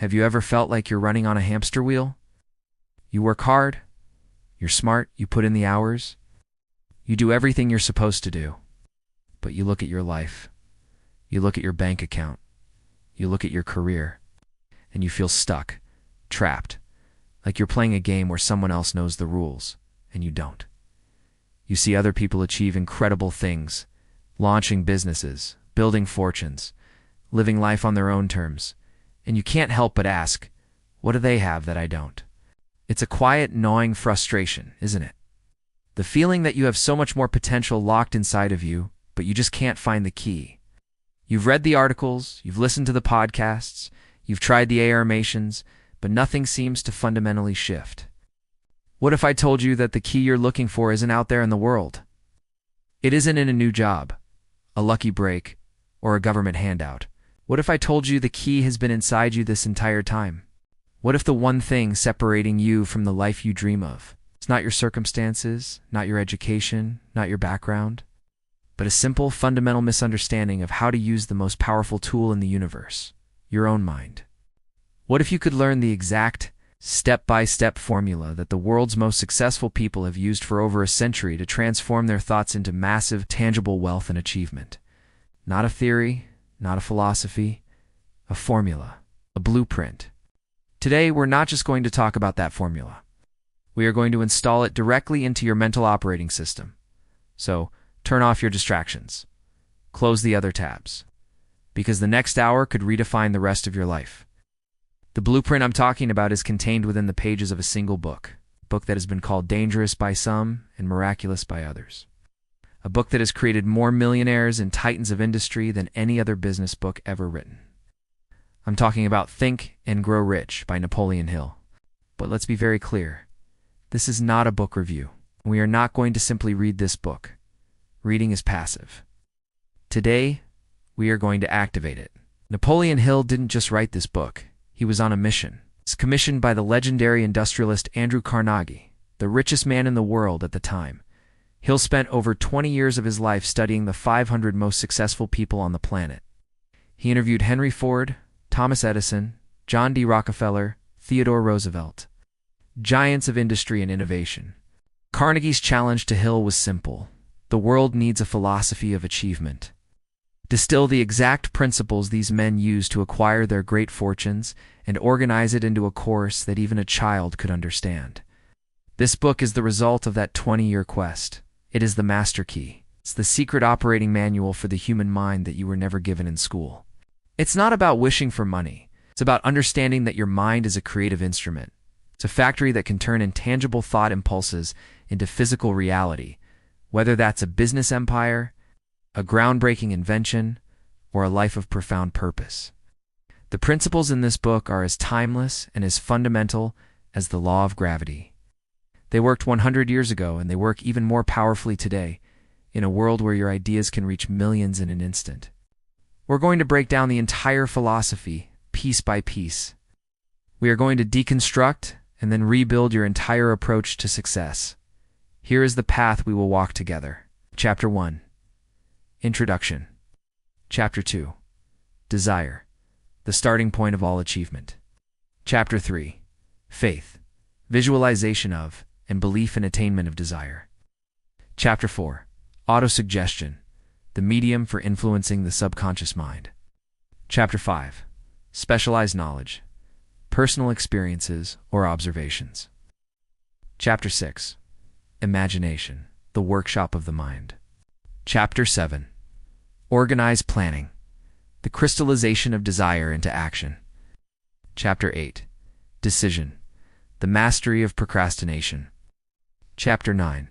Have you ever felt like you're running on a hamster wheel? You work hard, you're smart, you put in the hours, you do everything you're supposed to do. But you look at your life, you look at your bank account, you look at your career, and you feel stuck, trapped, like you're playing a game where someone else knows the rules, and you don't. You see other people achieve incredible things, launching businesses, building fortunes, living life on their own terms, and you can't help but ask, what do they have that I don't? It's a quiet, gnawing frustration, isn't it? The feeling that you have so much more potential locked inside of you, but you just can't find the key. You've read the articles, you've listened to the podcasts, you've tried the affirmations, but nothing seems to fundamentally shift. What if I told you that the key you're looking for isn't out there in the world? It isn't in a new job, a lucky break, or a government handout. What if I told you the key has been inside you this entire time? What if the one thing separating you from the life you dream of? It's not your circumstances, not your education, not your background, but a simple, fundamental misunderstanding of how to use the most powerful tool in the universe, your own mind. What if you could learn the exact, step-by-step formula that the world's most successful people have used for over a century to transform their thoughts into massive, tangible wealth and achievement? Not a theory, not a philosophy, a formula, a blueprint. Today, we're not just going to talk about that formula. We are going to install it directly into your mental operating system. So, turn off your distractions. Close the other tabs. Because the next hour could redefine the rest of your life. The blueprint I'm talking about is contained within the pages of a single book. A book that has been called dangerous by some and miraculous by others. A book that has created more millionaires and titans of industry than any other business book ever written. I'm talking about Think and Grow Rich by Napoleon Hill. But let's be very clear. This is not a book review. We are not going to simply read this book. Reading is passive. Today, we are going to activate it. Napoleon Hill didn't just write this book. He was on a mission. It's commissioned by the legendary industrialist Andrew Carnegie, the richest man in the world at the time. Hill spent over 20 years of his life studying the 500 most successful people on the planet. He interviewed Henry Ford, Thomas Edison, John D. Rockefeller, Theodore Roosevelt, giants of industry and innovation. Carnegie's challenge to Hill was simple. The world needs a philosophy of achievement. Distill the exact principles these men used to acquire their great fortunes and organize it into a course that even a child could understand. This book is the result of that 20-year quest. It is the master key. It's the secret operating manual for the human mind that you were never given in school. It's not about wishing for money. It's about understanding that your mind is a creative instrument. It's a factory that can turn intangible thought impulses into physical reality, whether that's a business empire, a groundbreaking invention, or a life of profound purpose. The principles in this book are as timeless and as fundamental as the law of gravity. They worked 100 years ago, and they work even more powerfully today, in a world where your ideas can reach millions in an instant. We're going to break down the entire philosophy, piece by piece. We are going to deconstruct and then rebuild your entire approach to success. Here is the path we will walk together. Chapter 1. Introduction. Chapter 2. Desire, the starting point of all achievement. Chapter 3. Faith, visualization of and belief in attainment of desire. Chapter 4. Autosuggestion, the medium for influencing the subconscious mind. Chapter 5. Specialized knowledge, personal experiences or observations. Chapter 6. Imagination, the workshop of the mind. Chapter 7. Organized planning, the crystallization of desire into action. Chapter 8. Decision, the mastery of procrastination. Chapter 9.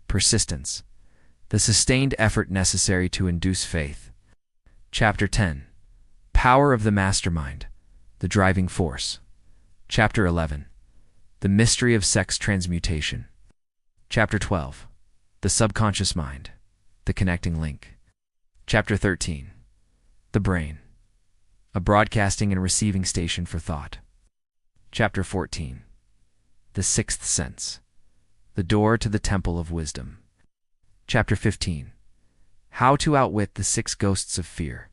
Persistence, the sustained effort necessary to induce faith. Chapter 10. Power of the mastermind, the driving force. Chapter 11. The mystery of sex transmutation. Chapter 12. The subconscious mind, the connecting link. Chapter 13. The brain, a broadcasting and receiving station for thought. Chapter 14. The sixth sense, the door to the temple of wisdom. Chapter 15. How to outwit the 6 ghosts of fear.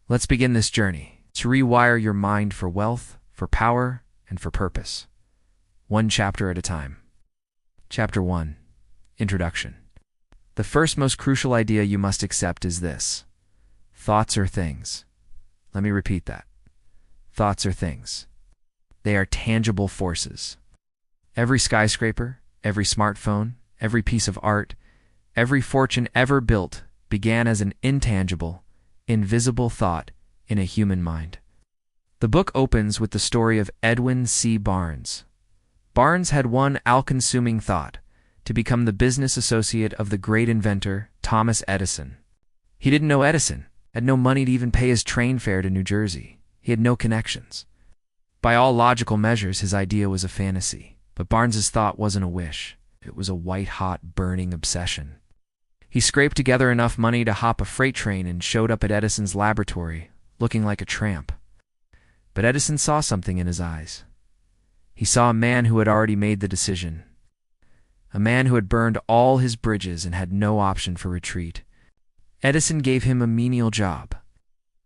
Let's begin this journey to rewire your mind for wealth, for for power, and for purpose. One chapter at a time. Chapter 1. Introduction. The first most crucial idea you must accept is this: thoughts are things. Let me repeat that. Thoughts are things. They are tangible forces. Every skyscraper, every smartphone, every piece of art, every fortune ever built began as an intangible, invisible thought in a human mind. The book opens with the story of Edwin C. Barnes. Barnes had one all-consuming thought: to become the business associate of the great inventor, Thomas Edison. He didn't know Edison, had no money to even pay his train fare to New Jersey. He had no connections. By all logical measures, his idea was a fantasy. But Barnes's thought wasn't a wish. It was a white-hot, burning obsession. He scraped together enough money to hop a freight train and showed up at Edison's laboratory, looking like a tramp. But Edison saw something in his eyes. He saw a man who had already made the decision. A man who had burned all his bridges and had no option for retreat. Edison gave him a menial job.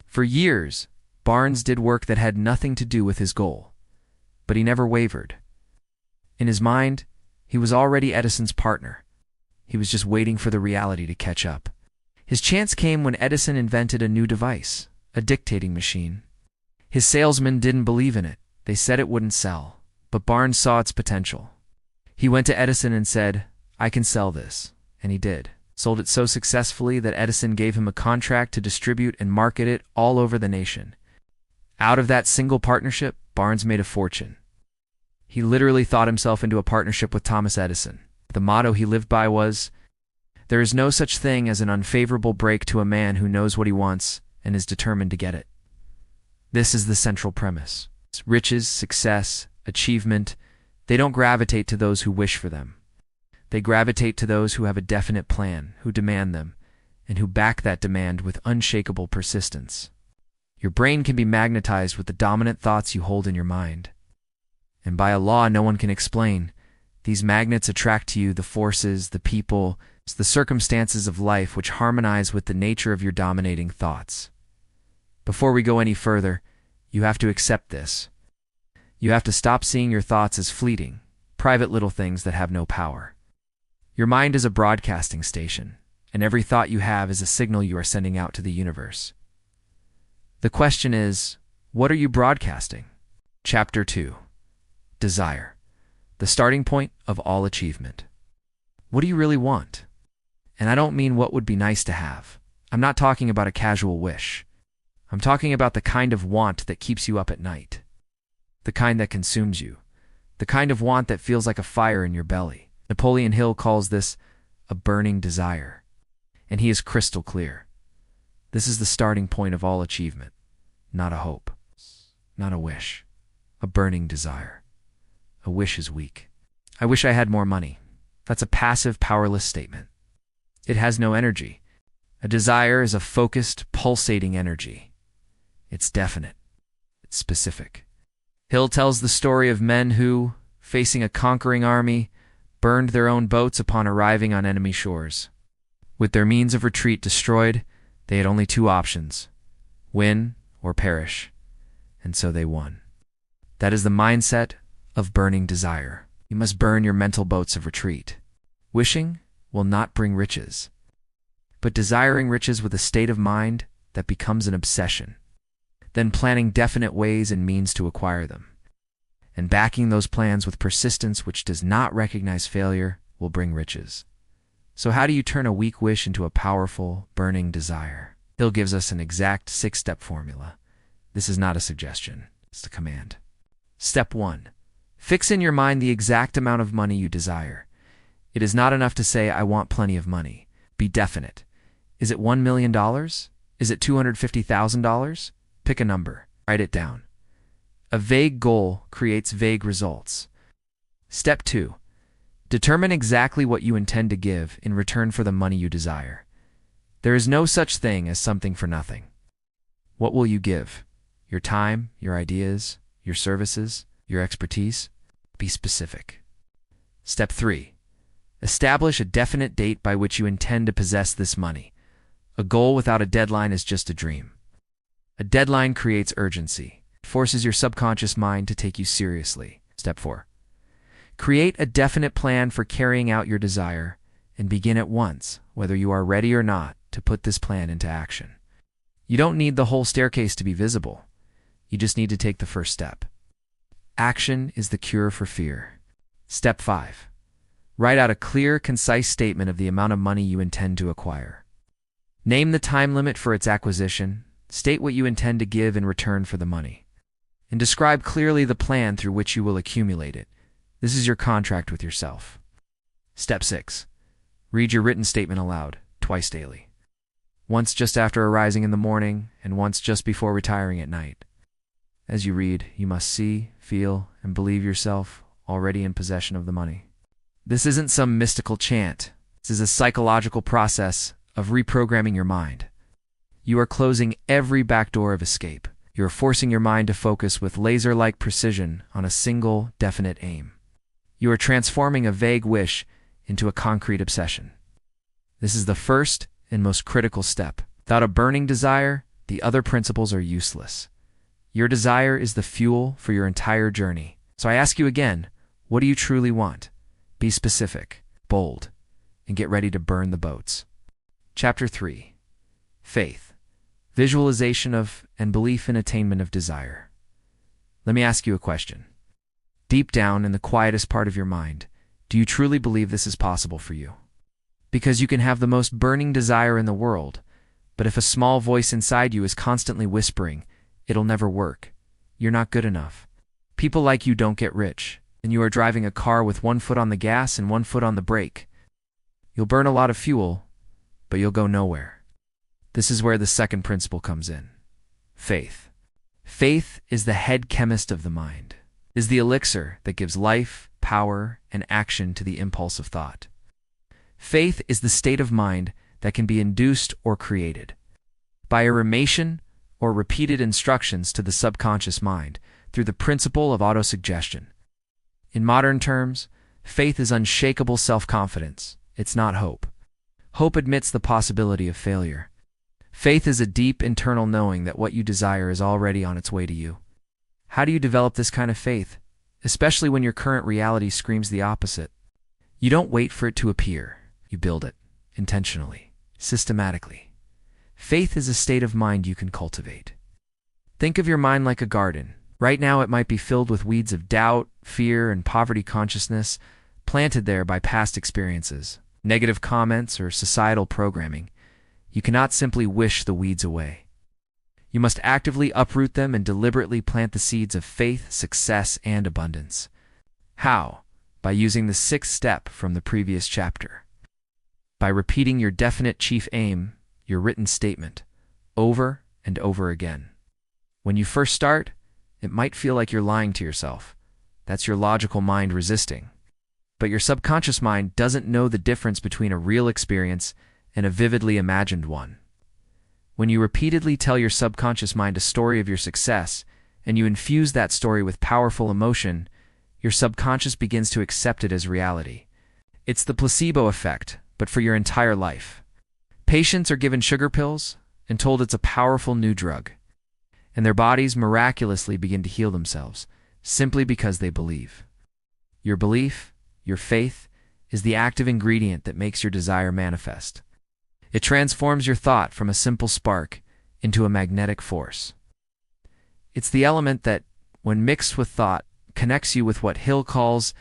For years, Barnes did work that had nothing to do with his goal. But he never wavered. In his mind, he was already Edison's partner. He was just waiting for the reality to catch up. His chance came when Edison invented a new device, a dictating machine. His salesmen didn't believe in it. They said it wouldn't sell. But Barnes saw its potential. He went to Edison and said, "I can sell this." And he did. Sold it so successfully that Edison gave him a contract to distribute and market it all over the nation. Out of that single partnership, Barnes made a fortune. He literally thought himself into a partnership with Thomas Edison. The motto he lived by was, "There is no such thing as an unfavorable break to a man who knows what he wants and is determined to get it." This is the central premise. Riches, success, achievement, they don't gravitate to those who wish for them. They gravitate to those who have a definite plan, who demand them, and who back that demand with unshakable persistence. Your brain can be magnetized with the dominant thoughts you hold in your mind. And by a law no one can explain, these magnets attract to you the forces, the people, the circumstances of life which harmonize with the nature of your dominating thoughts. Before we go any further, you have to accept this. You have to stop seeing your thoughts as fleeting, private little things that have no power. Your mind is a broadcasting station, and every thought you have is a signal you are sending out to the universe. The question is, what are you broadcasting? Chapter 2. Desire. The starting point of all achievement. What do you really want? And I don't mean what would be nice to have. I'm not talking about a casual wish. I'm talking about the kind of want that keeps you up at night. The kind that consumes you. The kind of want that feels like a fire in your belly. Napoleon Hill calls this a burning desire. And he is crystal clear. This is the starting point of all achievement. Not a hope. Not a wish. A burning desire. A wish is weak. I wish I had more money. That's a passive, powerless statement. It has no energy. A desire is a focused, pulsating energy. It's definite. It's specific. Hill tells the story of men who, facing a conquering army, burned their own boats upon arriving on enemy shores. With their means of retreat destroyed, they had only two options: win or perish. And so they won. That is the mindset of burning desire. You must burn your mental boats of retreat. Wishing will not bring riches, but desiring riches with a state of mind that becomes an obsession, then planning definite ways and means to acquire them, and backing those plans with persistence which does not recognize failure will bring riches. So how do you turn a weak wish into a powerful, burning desire? Hill gives us an exact 6-step formula. This is not a suggestion, it's a command. Step 1. Fix in your mind the exact amount of money you desire. It is not enough to say, "I want plenty of money." Be definite. Is it $1 million? Is it $250,000? Pick a number. Write it down. A vague goal creates vague results. Step 2. Determine exactly what you intend to give in return for the money you desire. There is no such thing as something for nothing. What will you give? Your time, your ideas, your services, your expertise? Be specific. Step 3. Establish a definite date by which you intend to possess this money. A goal without a deadline is just a dream. A deadline creates urgency. forces your subconscious mind to take you seriously. Step 4. Create a definite plan for carrying out your desire and begin at once, whether you are ready or not, to put this plan into action. You don't need the whole staircase to be visible. You just need to take the first step. Action is the cure for fear. Step 5. Write out a clear, concise statement of the amount of money you intend to acquire. Name the time limit for its acquisition, state what you intend to give in return for the money, and describe clearly the plan through which you will accumulate it. This is your contract with yourself. Step 6. Read your written statement aloud, twice daily. Once just after arising in the morning, and once just before retiring at night. As you read, you must see, feel, and believe yourself already in possession of the money. This isn't some mystical chant. This is a psychological process of reprogramming your mind. You are closing every back door of escape. You are forcing your mind to focus with laser-like precision on a single, definite aim. You are transforming a vague wish into a concrete obsession. This is the first and most critical step. Without a burning desire, the other principles are useless. Your desire is the fuel for your entire journey. So I ask you again, what do you truly want? Be specific, bold, and get ready to burn the boats. Chapter 3. Faith. Visualization of and belief in attainment of desire. Let me ask you a question. Deep down in the quietest part of your mind, do you truly believe this is possible for you? Because you can have the most burning desire in the world, but if a small voice inside you is constantly whispering, it'll never work. You're not good enough. People like you don't get rich, and you are driving a car with one foot on the gas and one foot on the brake. You'll burn a lot of fuel, but you'll go nowhere. This is where the second principle comes in. Faith. Faith is the head chemist of the mind, is the elixir that gives life, power, and action to the impulse of thought. Faith is the state of mind that can be induced or created by irremation or repeated instructions to the subconscious mind through the principle of autosuggestion. In modern terms, faith is unshakable self-confidence. It's not hope. Hope admits the possibility of failure. Faith is a deep internal knowing that what you desire is already on its way to you. How do you develop this kind of faith, especially when your current reality screams the opposite? You don't wait for it to appear. You build it, intentionally, systematically. Faith is a state of mind you can cultivate. Think of your mind like a garden. Right now it might be filled with weeds of doubt, fear, and poverty consciousness, planted there by past experiences, negative comments, or societal programming. You cannot simply wish the weeds away. You must actively uproot them and deliberately plant the seeds of faith, success, and abundance. How? By using the sixth step from the previous chapter. By repeating your definite chief aim, your written statement, over and over again. When you first start, it might feel like you're lying to yourself. That's your logical mind resisting. But your subconscious mind doesn't know the difference between a real experience and a vividly imagined one. When you repeatedly tell your subconscious mind a story of your success, and you infuse that story with powerful emotion, your subconscious begins to accept it as reality. It's the placebo effect, but for your entire life. Patients are given sugar pills and told it's a powerful new drug, and their bodies miraculously begin to heal themselves, simply because they believe. Your belief, your faith, is the active ingredient that makes your desire manifest. It transforms your thought from a simple spark into a magnetic force. It's the element that, when mixed with thought, connects you with what Hill calls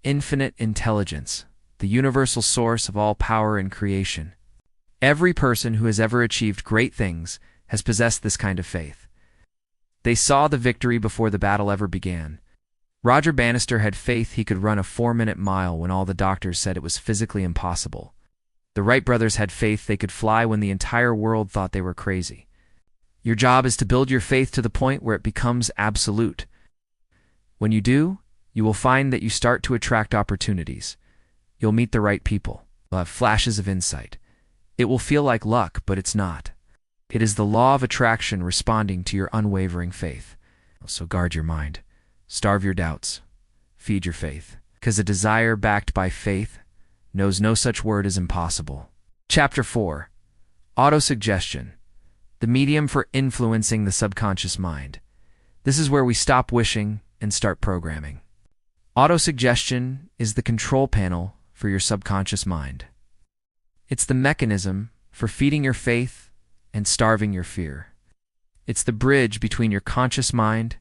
infinite intelligence, the universal source of all power and creation. Every person who has ever achieved great things has possessed this kind of faith. They saw the victory before the battle ever began. Roger Bannister had faith he could run a 4-minute mile when all the doctors said it was physically impossible. The Wright brothers had faith they could fly when the entire world thought they were crazy. Your job is to build your faith to the point where it becomes absolute. When you do, you will find that you start to attract opportunities. You'll meet the right people. You'll have flashes of insight. It will feel like luck, but it's not. It is the law of attraction responding to your unwavering faith. So guard your mind. Starve your doubts. Feed your faith. Because a desire backed by faith knows no such word as impossible. Chapter 4. Autosuggestion. The medium for influencing the subconscious mind. This is where we stop wishing and start programming. Autosuggestion is the control panel for your subconscious mind. It's the mechanism for feeding your faith and starving your fear. It's the bridge between your conscious mind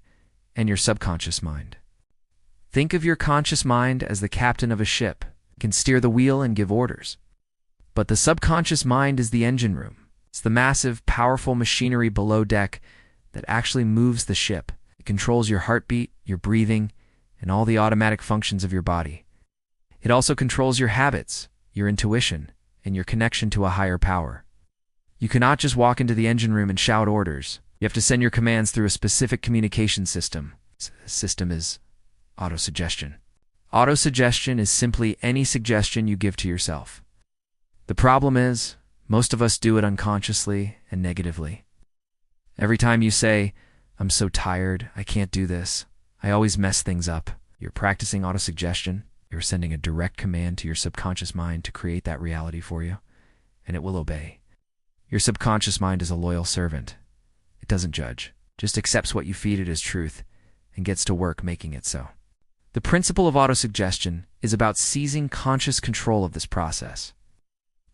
and your subconscious mind. Think of your conscious mind as the captain of a ship. It can steer the wheel and give orders. But the subconscious mind is the engine room. It's the massive, powerful machinery below deck that actually moves the ship. It controls your heartbeat, your breathing, and all the automatic functions of your body. It also controls your habits, your intuition, and your connection to a higher power. You cannot just walk into the engine room and shout orders. You have to send your commands through a specific communication system. This system is autosuggestion. Autosuggestion is simply any suggestion you give to yourself. The problem is, most of us do it unconsciously and negatively. Every time you say, "I'm so tired, I can't do this, I always mess things up," you're practicing autosuggestion. You're sending a direct command to your subconscious mind to create that reality for you, and it will obey. Your subconscious mind is a loyal servant. It doesn't judge, just accepts what you feed it as truth and gets to work making it so. The principle of autosuggestion is about seizing conscious control of this process.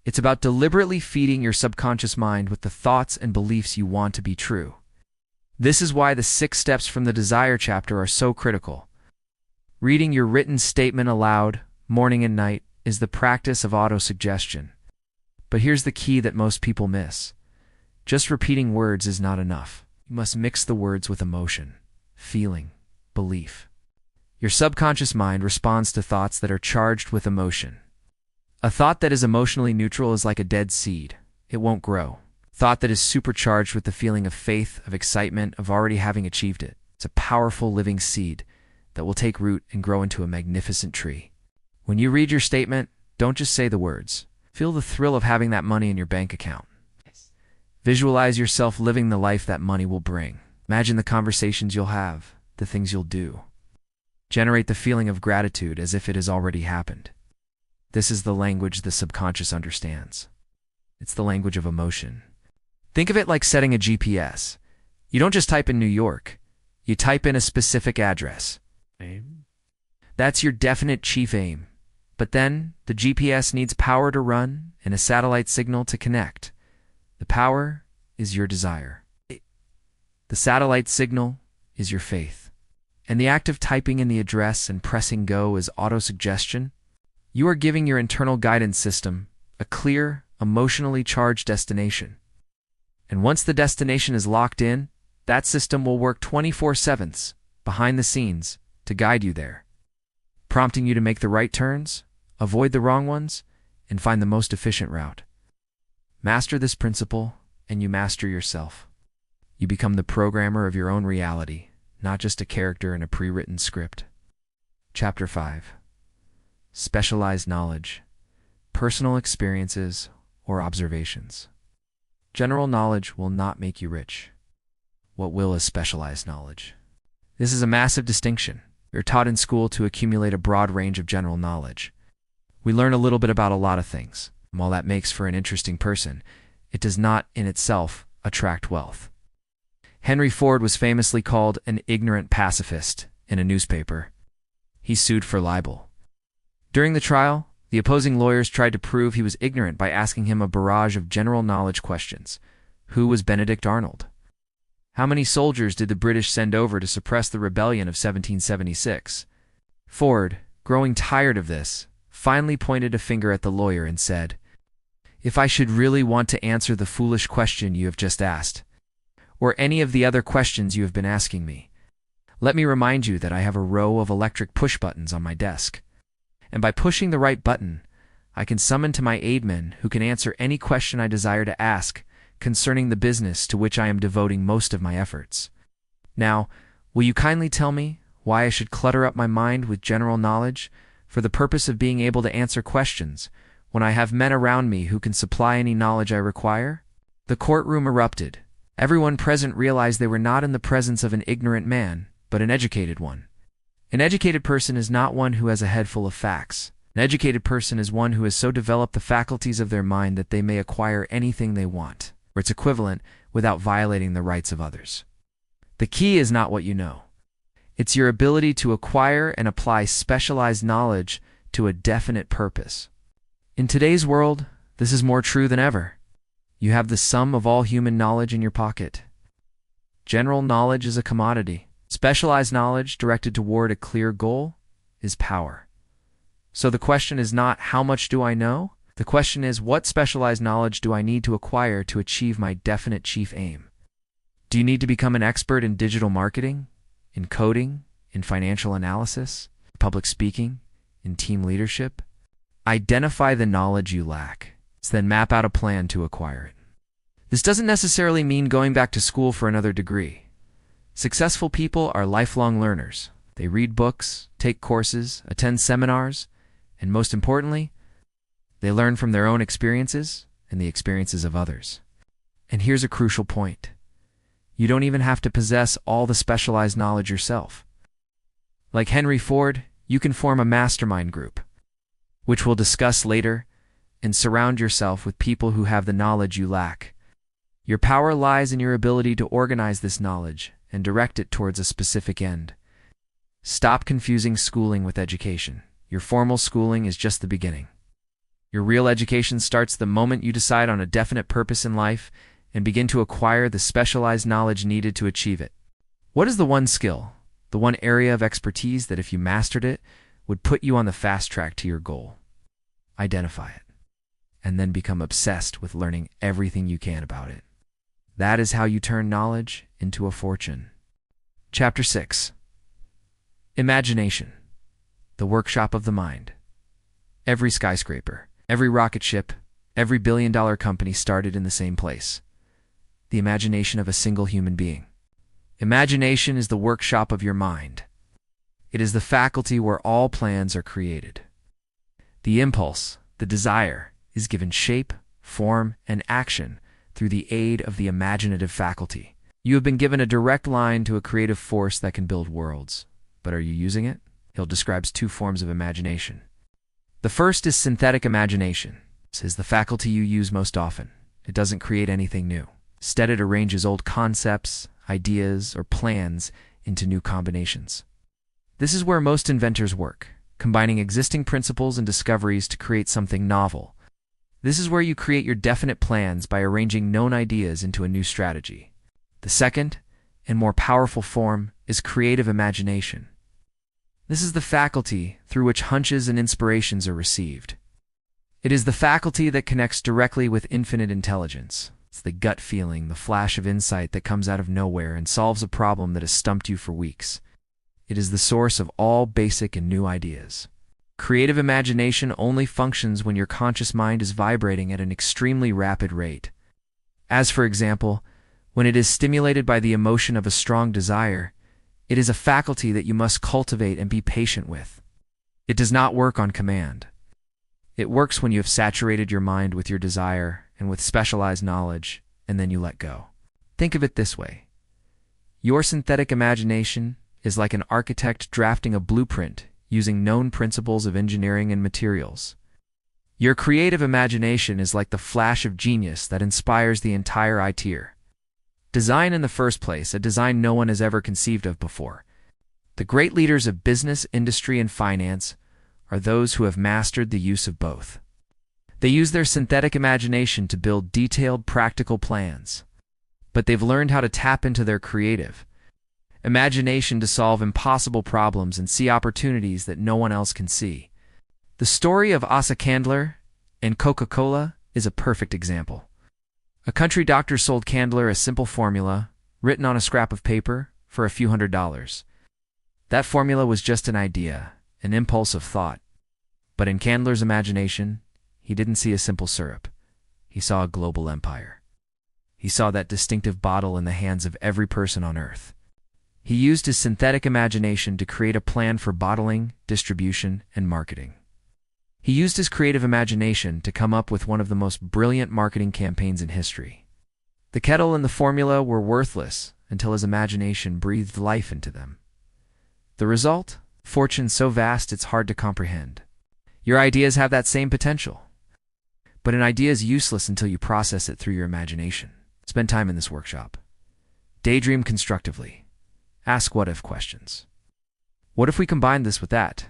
It's about deliberately feeding your subconscious mind with the thoughts and beliefs you want to be true. This is why the 6 steps from the Desire chapter are so critical. Reading your written statement aloud, morning and night, is the practice of autosuggestion. But here's the key that most people miss. Just repeating words is not enough. You must mix the words with emotion, feeling, belief. Your subconscious mind responds to thoughts that are charged with emotion. A thought that is emotionally neutral is like a dead seed. It won't grow. Thought that is supercharged with the feeling of faith, of excitement, of already having achieved it. It's a powerful living seed that will take root and grow into a magnificent tree. When you read your statement, don't just say the words. Feel the thrill of having that money in your bank account. Visualize yourself living the life that money will bring. Imagine the conversations you'll have, the things you'll do. Generate the feeling of gratitude as if it has already happened. This is the language the subconscious understands. It's the language of emotion. Think of it like setting a GPS. You don't just type in New York. You type in a specific address. That's your definite chief aim. But then, the GPS needs power to run and a satellite signal to connect. The power is your desire. The satellite signal is your faith. And the act of typing in the address and pressing go is autosuggestion. You are giving your internal guidance system a clear, emotionally charged destination. And once the destination is locked in, that system will work 24/7 behind the scenes to guide you there, prompting you to make the right turns, avoid the wrong ones, and find the most efficient route. Master this principle, and you master yourself. You become the programmer of your own reality, not just a character in a pre-written script. Chapter 5. Specialized knowledge, personal experiences, or observations. General knowledge will not make you rich. What will is specialized knowledge. This is a massive distinction. You're taught in school to accumulate a broad range of general knowledge. We learn a little bit about a lot of things. While that makes for an interesting person, it does not in itself attract wealth. Henry Ford was famously called an ignorant pacifist in a newspaper. He sued for libel. During the trial, the opposing lawyers tried to prove he was ignorant by asking him a barrage of general knowledge questions. Who was Benedict Arnold? How many soldiers did the British send over to suppress the rebellion of 1776? Ford, growing tired of this, finally pointed a finger at the lawyer and said, "If I should really want to answer the foolish question you have just asked, or any of the other questions you have been asking me, let me remind you that I have a row of electric push buttons on my desk. And by pushing the right button, I can summon to my aid men who can answer any question I desire to ask concerning the business to which I am devoting most of my efforts. Now, will you kindly tell me why I should clutter up my mind with general knowledge for the purpose of being able to answer questions when I have men around me who can supply any knowledge I require?" The courtroom erupted. Everyone present realized they were not in the presence of an ignorant man, but an educated one. An educated person is not one who has a head full of facts. An educated person is one who has so developed the faculties of their mind that they may acquire anything they want, or its equivalent, without violating the rights of others. The key is not what you know. It's your ability to acquire and apply specialized knowledge to a definite purpose. In today's world, this is more true than ever. You have the sum of all human knowledge in your pocket. General knowledge is a commodity. Specialized knowledge directed toward a clear goal is power. So the question is not, how much do I know? The question is, what specialized knowledge do I need to acquire to achieve my definite chief aim? Do you need to become an expert in digital marketing, in coding, in financial analysis, public speaking, in team leadership? Identify the knowledge you lack, then map out a plan to acquire it. This doesn't necessarily mean going back to school for another degree. Successful people are lifelong learners. They read books, take courses, attend seminars, and most importantly, they learn from their own experiences and the experiences of others. And here's a crucial point. You don't even have to possess all the specialized knowledge yourself. Like Henry Ford, you can form a mastermind group, which we'll discuss later, and surround yourself with people who have the knowledge you lack. Your power lies in your ability to organize this knowledge and direct it towards a specific end. Stop confusing schooling with education. Your formal schooling is just the beginning. Your real education starts the moment you decide on a definite purpose in life and begin to acquire the specialized knowledge needed to achieve it. What is the one skill, the one area of expertise that if you mastered it, would put you on the fast track to your goal? Identify it, and then become obsessed with learning everything you can about it. That is how you turn knowledge into a fortune. Chapter 6. Imagination, the workshop of the mind. Every skyscraper, every rocket ship, every billion-dollar company started in the same place. The imagination of a single human being. Imagination is the workshop of your mind. It is the faculty where all plans are created. The impulse, the desire, is given shape, form, and action through the aid of the imaginative faculty. You have been given a direct line to a creative force that can build worlds. But are you using it? Hill describes two forms of imagination. The first is synthetic imagination. This is the faculty you use most often. It doesn't create anything new. Instead, it arranges old concepts, ideas, or plans into new combinations. This is where most inventors work, combining existing principles and discoveries to create something novel. This is where you create your definite plans by arranging known ideas into a new strategy. The second, and more powerful form, is creative imagination. This is the faculty through which hunches and inspirations are received. It is the faculty that connects directly with infinite intelligence. It's the gut feeling, the flash of insight that comes out of nowhere and solves a problem that has stumped you for weeks. It is the source of all basic and new ideas. Creative imagination only functions when your conscious mind is vibrating at an extremely rapid rate. As for example, when it is stimulated by the emotion of a strong desire, it is a faculty that you must cultivate and be patient with. It does not work on command. It works when you have saturated your mind with your desire and with specialized knowledge, and then you let go. Think of it this way. Your synthetic imagination is like an architect drafting a blueprint using known principles of engineering and materials. Your creative imagination is like the flash of genius that inspires the entire ITer. Design in the first place, a design no one has ever conceived of before. The great leaders of business, industry, and finance are those who have mastered the use of both. They use their synthetic imagination to build detailed, practical plans, but they've learned how to tap into their creative imagination to solve impossible problems and see opportunities that no one else can see. The story of Asa Candler and Coca-Cola is a perfect example. A country doctor sold Candler a simple formula, written on a scrap of paper, for a few $100s. That formula was just an idea, an impulse of thought. But in Candler's imagination, he didn't see a simple syrup. He saw a global empire. He saw that distinctive bottle in the hands of every person on Earth. He used his synthetic imagination to create a plan for bottling, distribution, and marketing. He used his creative imagination to come up with one of the most brilliant marketing campaigns in history. The kettle and the formula were worthless until his imagination breathed life into them. The result? Fortune so vast it's hard to comprehend. Your ideas have that same potential. But an idea is useless until you process it through your imagination. Spend time in this workshop. Daydream constructively. Ask what-if questions. What if we combined this with that?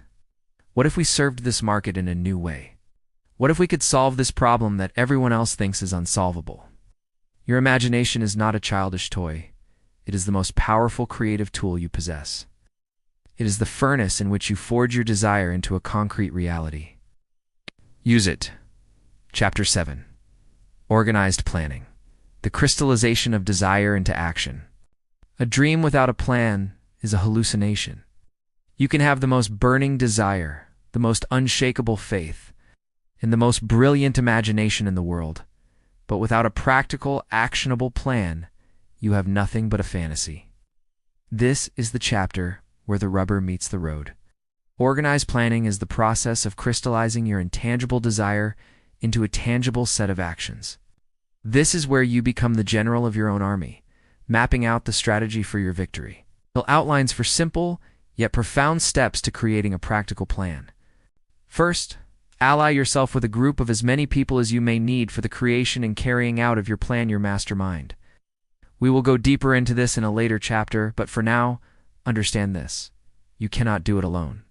What if we served this market in a new way? What if we could solve this problem that everyone else thinks is unsolvable? Your imagination is not a childish toy. It is the most powerful creative tool you possess. It is the furnace in which you forge your desire into a concrete reality. Use it. Chapter 7. Organized Planning. The crystallization of desire into action. A dream without a plan is a hallucination. You can have the most burning desire, the most unshakable faith, and the most brilliant imagination in the world, but without a practical, actionable plan, you have nothing but a fantasy. This is the chapter where the rubber meets the road. Organized planning is the process of crystallizing your intangible desire into a tangible set of actions. This is where you become the general of your own army, mapping out the strategy for your victory. It outlines for simple, yet profound steps to creating a practical plan. First, ally yourself with a group of as many people as you may need for the creation and carrying out of your plan, your mastermind. We will go deeper into this in a later chapter, but for now, understand this. You cannot do it alone.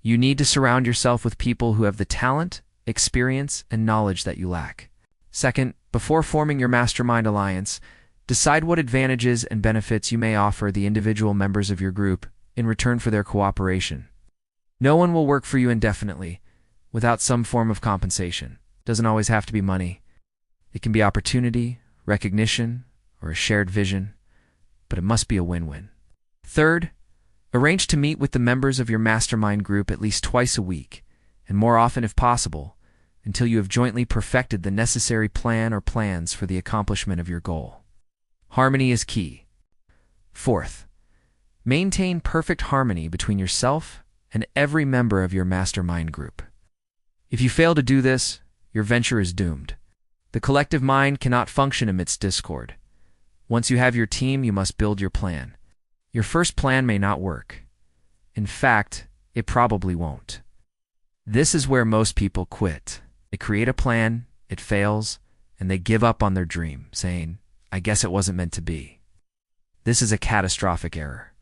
You need to surround yourself with people who have the talent, experience, and knowledge that you lack. Second, before forming your mastermind alliance, decide what advantages and benefits you may offer the individual members of your group in return for their cooperation. No one will work for you indefinitely without some form of compensation. It doesn't always have to be money. It can be opportunity, recognition, or a shared vision, but it must be a win-win. Third, arrange to meet with the members of your mastermind group at least twice a week, and more often if possible, until you have jointly perfected the necessary plan or plans for the accomplishment of your goal. Harmony is key. Fourth, maintain perfect harmony between yourself and every member of your mastermind group. If you fail to do this, your venture is doomed. The collective mind cannot function amidst discord. Once you have your team, you must build your plan. Your first plan may not work. In fact, it probably won't. This is where most people quit. They create a plan, it fails, and they give up on their dream, saying, "I guess it wasn't meant to be." This is a catastrophic error.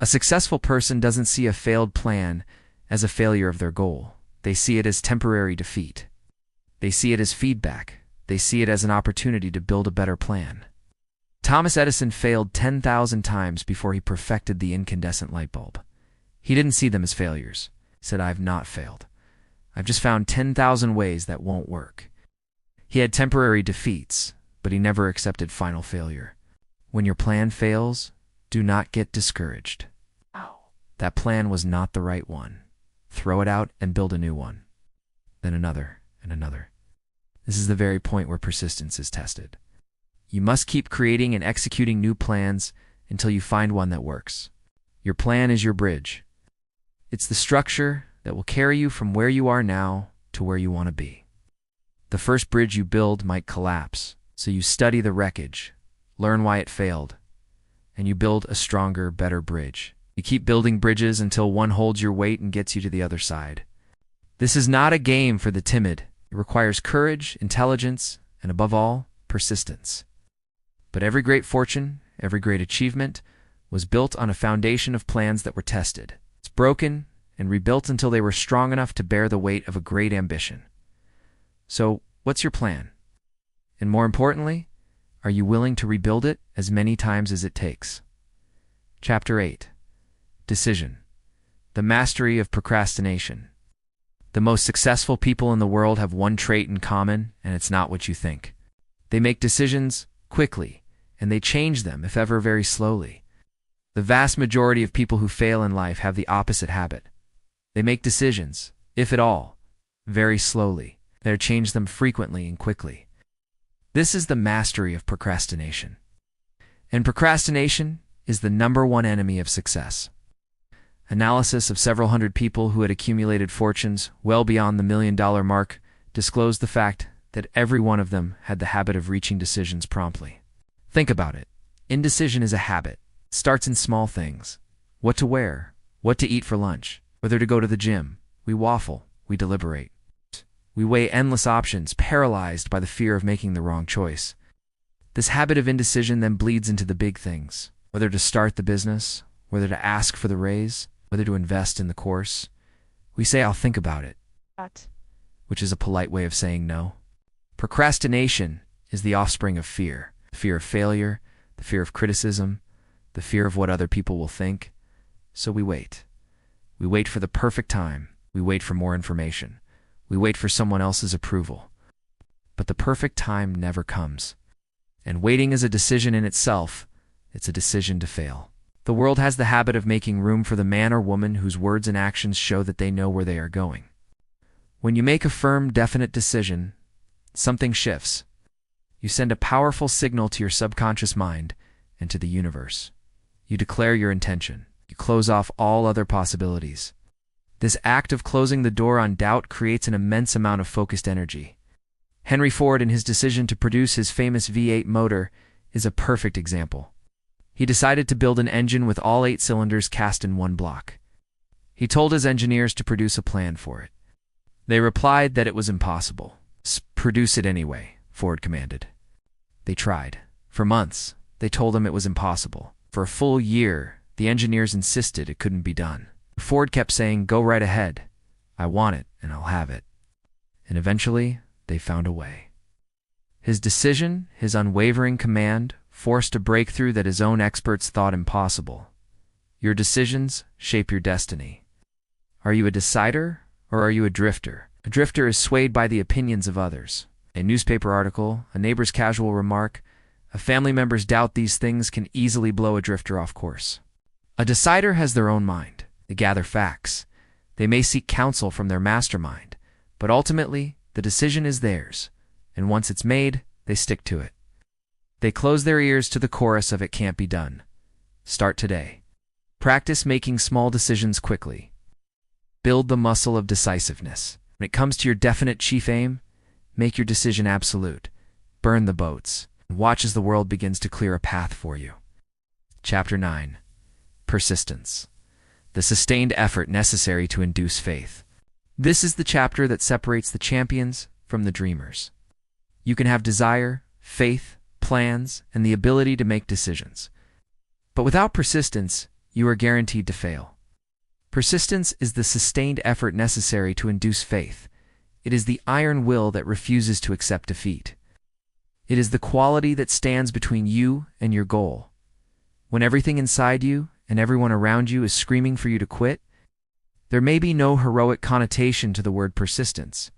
A successful person doesn't see a failed plan as a failure of their goal. They see it as temporary defeat. They see it as feedback. They see it as an opportunity to build a better plan. Thomas Edison failed 10,000 times before he perfected the incandescent light bulb. He didn't see them as failures. He said, "I've not failed. I've just found 10,000 ways that won't work." He had temporary defeats, but he never accepted final failure. When your plan fails, do not get discouraged. That plan was not the right one. Throw it out and build a new one. Then another and another. This is the very point where persistence is tested. You must keep creating and executing new plans until you find one that works. Your plan is your bridge. It's the structure that will carry you from where you are now to where you want to be. The first bridge you build might collapse, so you study the wreckage, learn why it failed, and you build a stronger, better bridge. You keep building bridges until one holds your weight and gets you to the other side. This is not a game for the timid. It requires courage, intelligence, and above all, persistence. But every great fortune, every great achievement, was built on a foundation of plans that were tested. It's broken and rebuilt until they were strong enough to bear the weight of a great ambition. So, what's your plan? And more importantly, are you willing to rebuild it as many times as it takes? Chapter 8. Decision. The mastery of procrastination. The most successful people in the world have one trait in common, and it's not what you think. They make decisions quickly, and they change them, if ever, very slowly. The vast majority of people who fail in life have the opposite habit. They make decisions, if at all, very slowly. They change them frequently and quickly. This is the mastery of procrastination. And procrastination is the #1 enemy of success. Analysis of several hundred people who had accumulated fortunes well beyond the $1 million mark disclosed the fact that every one of them had the habit of reaching decisions promptly. Think about it. Indecision is a habit. It starts in small things. What to wear, what to eat for lunch, whether to go to the gym. We waffle, we deliberate. We weigh endless options, paralyzed by the fear of making the wrong choice. This habit of indecision then bleeds into the big things, whether to start the business, whether to ask for the raise, whether to invest in the course. We say, "I'll think about it," which is a polite way of saying no. Procrastination is the offspring of fear. The fear of failure, the fear of criticism, the fear of what other people will think. So we wait. We wait for the perfect time. We wait for more information. We wait for someone else's approval. But the perfect time never comes. And waiting is a decision in itself. It's a decision to fail. The world has the habit of making room for the man or woman whose words and actions show that they know where they are going. When you make a firm, definite decision, something shifts. You send a powerful signal to your subconscious mind and to the universe. You declare your intention. You close off all other possibilities. This act of closing the door on doubt creates an immense amount of focused energy. Henry Ford, in his decision to produce his famous V8 motor, is a perfect example. He decided to build an engine with all 8 cylinders cast in one block. He told his engineers to produce a plan for it. They replied that it was impossible. "Produce it anyway," Ford commanded. They tried. For months, they told him it was impossible. For a full year, the engineers insisted it couldn't be done. Ford kept saying, "Go right ahead. I want it, and I'll have it." And eventually, they found a way. His decision, his unwavering command, forced a breakthrough that his own experts thought impossible. Your decisions shape your destiny. Are you a decider, or are you a drifter? A drifter is swayed by the opinions of others. A newspaper article, a neighbor's casual remark, a family member's doubt, these things can easily blow a drifter off course. A decider has their own mind. They gather facts. They may seek counsel from their mastermind, but ultimately, the decision is theirs, and once it's made, they stick to it. They close their ears to the chorus of "it can't be done." Start today. Practice making small decisions quickly. Build the muscle of decisiveness. When it comes to your definite chief aim, make your decision absolute. Burn the boats, and watch as the world begins to clear a path for you. Chapter 9. Persistence. The sustained effort necessary to induce faith. This is the chapter that separates the champions from the dreamers. You can have desire, faith, plans, and the ability to make decisions. But without persistence, you are guaranteed to fail. Persistence is the sustained effort necessary to induce faith. It is the iron will that refuses to accept defeat. It is the quality that stands between you and your goal. When everything inside you and everyone around you is screaming for you to quit, there may be no heroic connotation to the word persistence,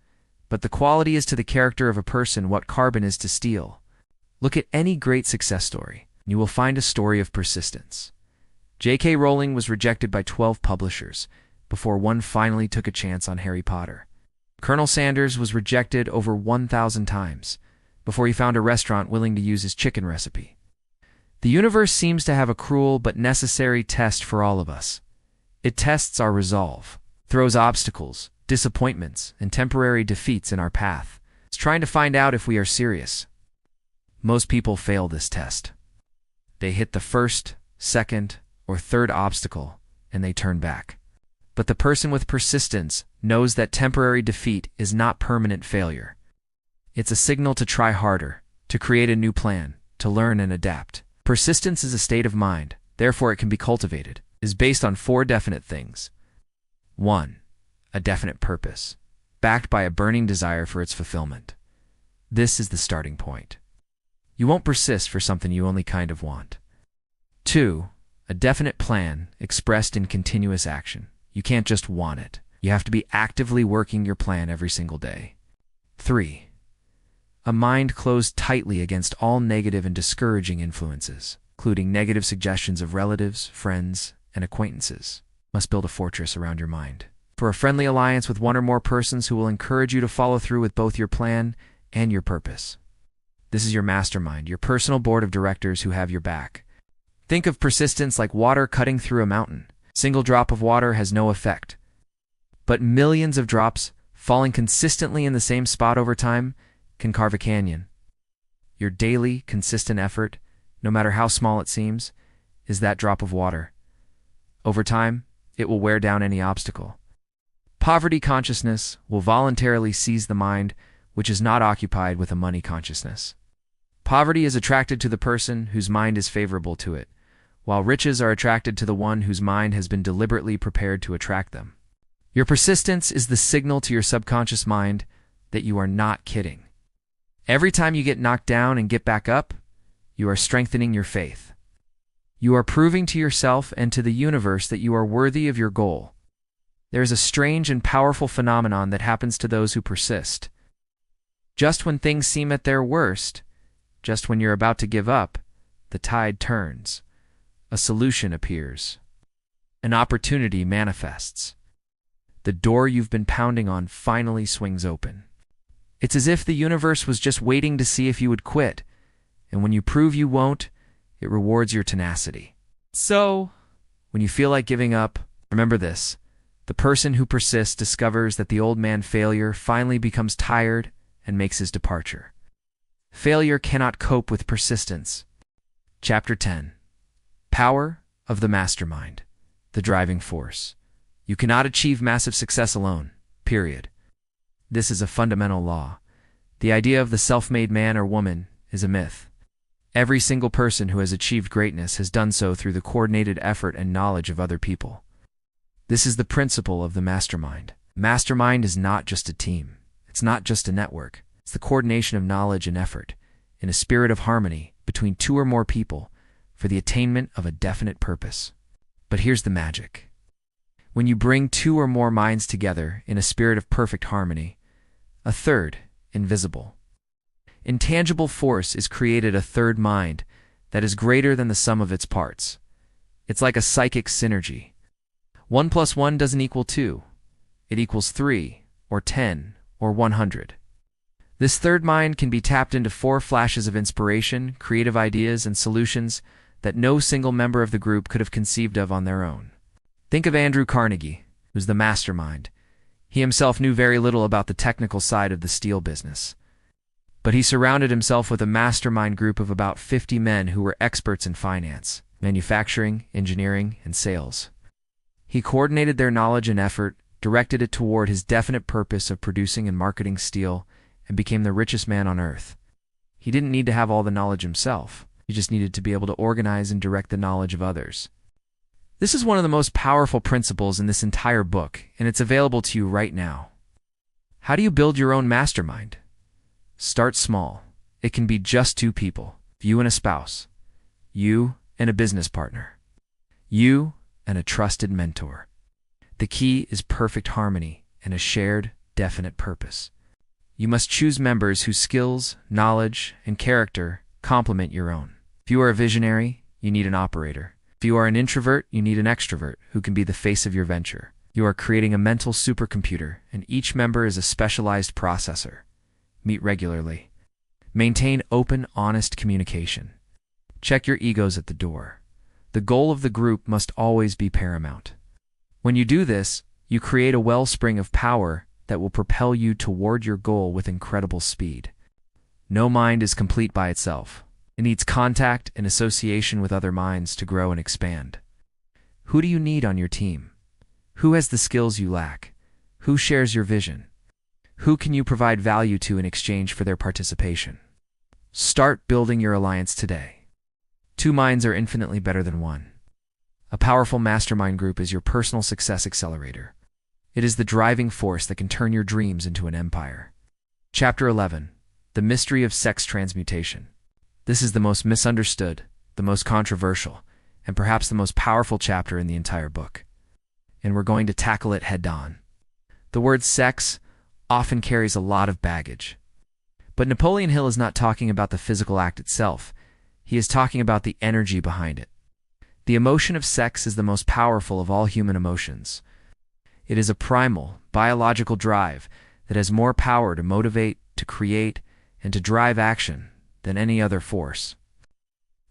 but the quality is to the character of a person what carbon is to steel. Look at any great success story, and you will find a story of persistence. J.K. Rowling was rejected by 12 publishers before one finally took a chance on Harry Potter. Colonel Sanders was rejected over 1,000 times before he found a restaurant willing to use his chicken recipe. The universe seems to have a cruel but necessary test for all of us. It tests our resolve, throws obstacles, disappointments, and temporary defeats in our path. It's trying to find out if we are serious. Most people fail this test. They hit the first, second, or third obstacle, and they turn back. But the person with persistence knows that temporary defeat is not permanent failure. It's a signal to try harder, to create a new plan, to learn and adapt. Persistence is a state of mind, therefore it can be cultivated. It is based on 4 definite things. 1. A definite purpose, backed by a burning desire for its fulfillment. This is the starting point. You won't persist for something you only kind of want. 2. A definite plan expressed in continuous action. You can't just want it. You have to be actively working your plan every single day. 3. A mind closed tightly against all negative and discouraging influences, including negative suggestions of relatives, friends, and acquaintances. Must build a fortress around your mind. For a friendly alliance with one or more persons who will encourage you to follow through with both your plan and your purpose. This is your mastermind, your personal board of directors who have your back. Think of persistence like water cutting through a mountain. Single drop of water has no effect. But millions of drops, falling consistently in the same spot over time, can carve a canyon. Your daily, consistent effort, no matter how small it seems, is that drop of water. Over time, it will wear down any obstacle. Poverty consciousness will voluntarily seize the mind which is not occupied with a money consciousness. Poverty is attracted to the person whose mind is favorable to it, while riches are attracted to the one whose mind has been deliberately prepared to attract them. Your persistence is the signal to your subconscious mind that you are not kidding. Every time you get knocked down and get back up, you are strengthening your faith. You are proving to yourself and to the universe that you are worthy of your goal. There is a strange and powerful phenomenon that happens to those who persist. Just when things seem at their worst, just when you're about to give up, the tide turns. A solution appears. An opportunity manifests. The door you've been pounding on finally swings open. It's as if the universe was just waiting to see if you would quit, and when you prove you won't, it rewards your tenacity. So, when you feel like giving up, remember this. The person who persists discovers that the old man failure finally becomes tired and makes his departure. Failure cannot cope with persistence. Chapter 10. Power of the Mastermind, the driving force. You cannot achieve massive success alone, period. This is a fundamental law. The idea of the self-made man or woman is a myth. Every single person who has achieved greatness has done so through the coordinated effort and knowledge of other people. This is the principle of the mastermind. Mastermind is not just a team. It's not just a network. It's the coordination of knowledge and effort in a spirit of harmony between two or more people for the attainment of a definite purpose. But here's the magic. When you bring two or more minds together in a spirit of perfect harmony, a third, invisible, intangible force is created, a third mind that is greater than the sum of its parts. It's like a psychic synergy. 1 + 1 doesn't equal 2. It equals 3, or 10, or 100. This third mind can be tapped into 4 flashes of inspiration, creative ideas, and solutions that no single member of the group could have conceived of on their own. Think of Andrew Carnegie, who's the mastermind. He himself knew very little about the technical side of the steel business. But he surrounded himself with a mastermind group of about 50 men who were experts in finance, manufacturing, engineering, and sales. He coordinated their knowledge and effort, directed it toward his definite purpose of producing and marketing steel, and became the richest man on earth. He didn't need to have all the knowledge himself. He just needed to be able to organize and direct the knowledge of others. This is one of the most powerful principles in this entire book, and it's available to you right now. How do you build your own mastermind? Start small. It can be just 2 people, you and a spouse, you and a business partner, you and a trusted mentor. The key is perfect harmony and a shared, definite purpose. You must choose members whose skills, knowledge, and character complement your own. If you are a visionary, you need an operator. If you are an introvert, you need an extrovert who can be the face of your venture. You are creating a mental supercomputer, and each member is a specialized processor. Meet regularly. Maintain open, honest communication. Check your egos at the door. The goal of the group must always be paramount. When you do this, you create a wellspring of power that will propel you toward your goal with incredible speed. No mind is complete by itself. It needs contact and association with other minds to grow and expand. Who do you need on your team? Who has the skills you lack? Who shares your vision? Who can you provide value to in exchange for their participation? Start building your alliance today. 2 minds are infinitely better than 1. A powerful mastermind group is your personal success accelerator. It is the driving force that can turn your dreams into an empire. Chapter 11. The Mystery of Sex Transmutation. This is the most misunderstood, the most controversial, and perhaps the most powerful chapter in the entire book. And we're going to tackle it head-on. The word sex often carries a lot of baggage. But Napoleon Hill is not talking about the physical act itself. He is talking about the energy behind it. The emotion of sex is the most powerful of all human emotions. It is a primal, biological drive that has more power to motivate, to create, and to drive action than any other force.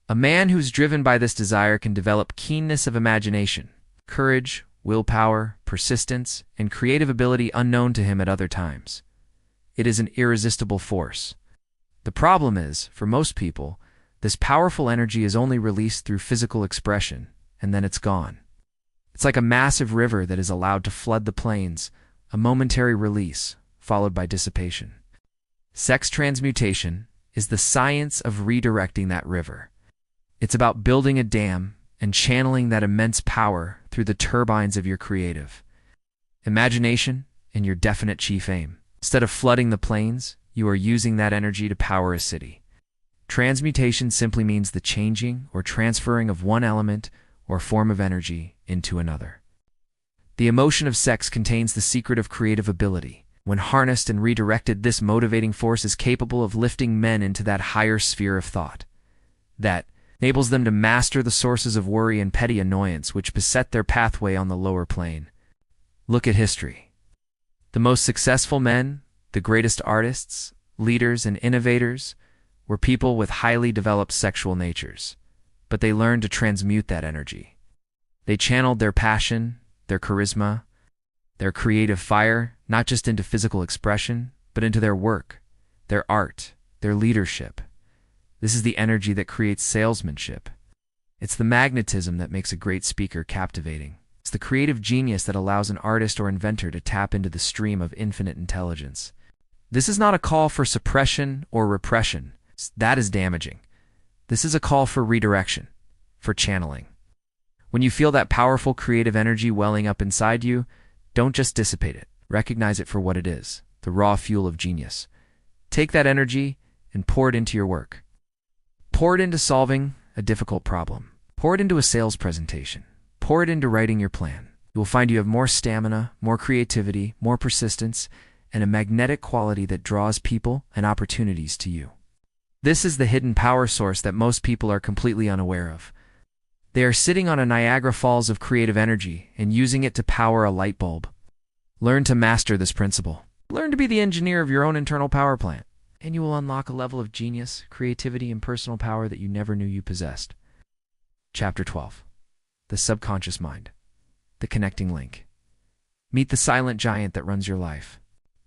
A man who's driven by this desire can develop keenness of imagination, courage, willpower, persistence, and creative ability unknown to him at other times. It is an irresistible force. The problem is, for most people, this powerful energy is only released through physical expression, and then it's gone. It's like a massive river that is allowed to flood the plains, a momentary release, followed by dissipation. Sex transmutation is the science of redirecting that river. It's about building a dam and channeling that immense power through the turbines of your creative imagination and your definite chief aim. Instead of flooding the plains, you are using that energy to power a city. Transmutation simply means the changing or transferring of one element or form of energy into another. The emotion of sex contains the secret of creative ability. When harnessed and redirected, this motivating force is capable of lifting men into that higher sphere of thought that enables them to master the sources of worry and petty annoyance which beset their pathway on the lower plane. Look at history. The most successful men, the greatest artists, leaders, and innovators were people with highly developed sexual natures, but they learned to transmute that energy. They channeled their passion, their charisma, their creative fire, not just into physical expression, but into their work, their art, their leadership. This is the energy that creates salesmanship. It's the magnetism that makes a great speaker captivating. It's the creative genius that allows an artist or inventor to tap into the stream of infinite intelligence. This is not a call for suppression or repression. That is damaging. This is a call for redirection, for channeling. When you feel that powerful creative energy welling up inside you, don't just dissipate it. Recognize it for what it is, the raw fuel of genius. Take that energy and pour it into your work. Pour it into solving a difficult problem. Pour it into a sales presentation. Pour it into writing your plan. You will find you have more stamina, more creativity, more persistence, and a magnetic quality that draws people and opportunities to you. This is the hidden power source that most people are completely unaware of. They are sitting on a Niagara Falls of creative energy and using it to power a light bulb. Learn to master this principle. Learn to be the engineer of your own internal power plant, and you will unlock a level of genius, creativity, and personal power that you never knew you possessed. Chapter 12. The Subconscious Mind. The Connecting Link. Meet the silent giant that runs your life.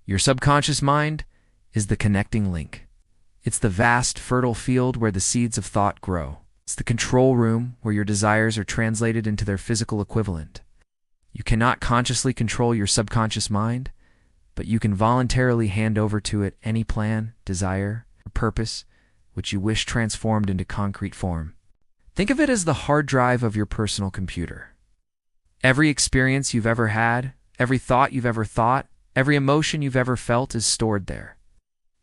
Your subconscious mind is the connecting link. It's the vast, fertile field where the seeds of thought grow. It's the control room where your desires are translated into their physical equivalent. You cannot consciously control your subconscious mind, but you can voluntarily hand over to it any plan, desire, or purpose which you wish transformed into concrete form. Think of it as the hard drive of your personal computer. Every experience you've ever had, every thought you've ever thought, every emotion you've ever felt is stored there.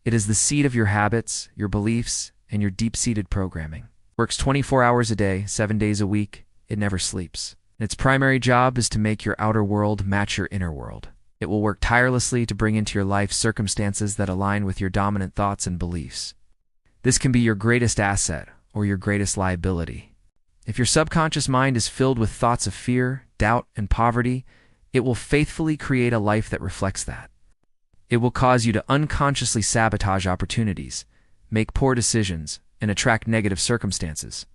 It is the seed of your habits, your beliefs, and your deep-seated programming. It works 24 hours a day, 7 days a week. It never sleeps. Its primary job is to make your outer world match your inner world. It will work tirelessly to bring into your life circumstances that align with your dominant thoughts and beliefs. This can be your greatest asset or your greatest liability. If your subconscious mind is filled with thoughts of fear, doubt, and poverty, it will faithfully create a life that reflects that. It will cause you to unconsciously sabotage opportunities, make poor decisions, and attract negative circumstances.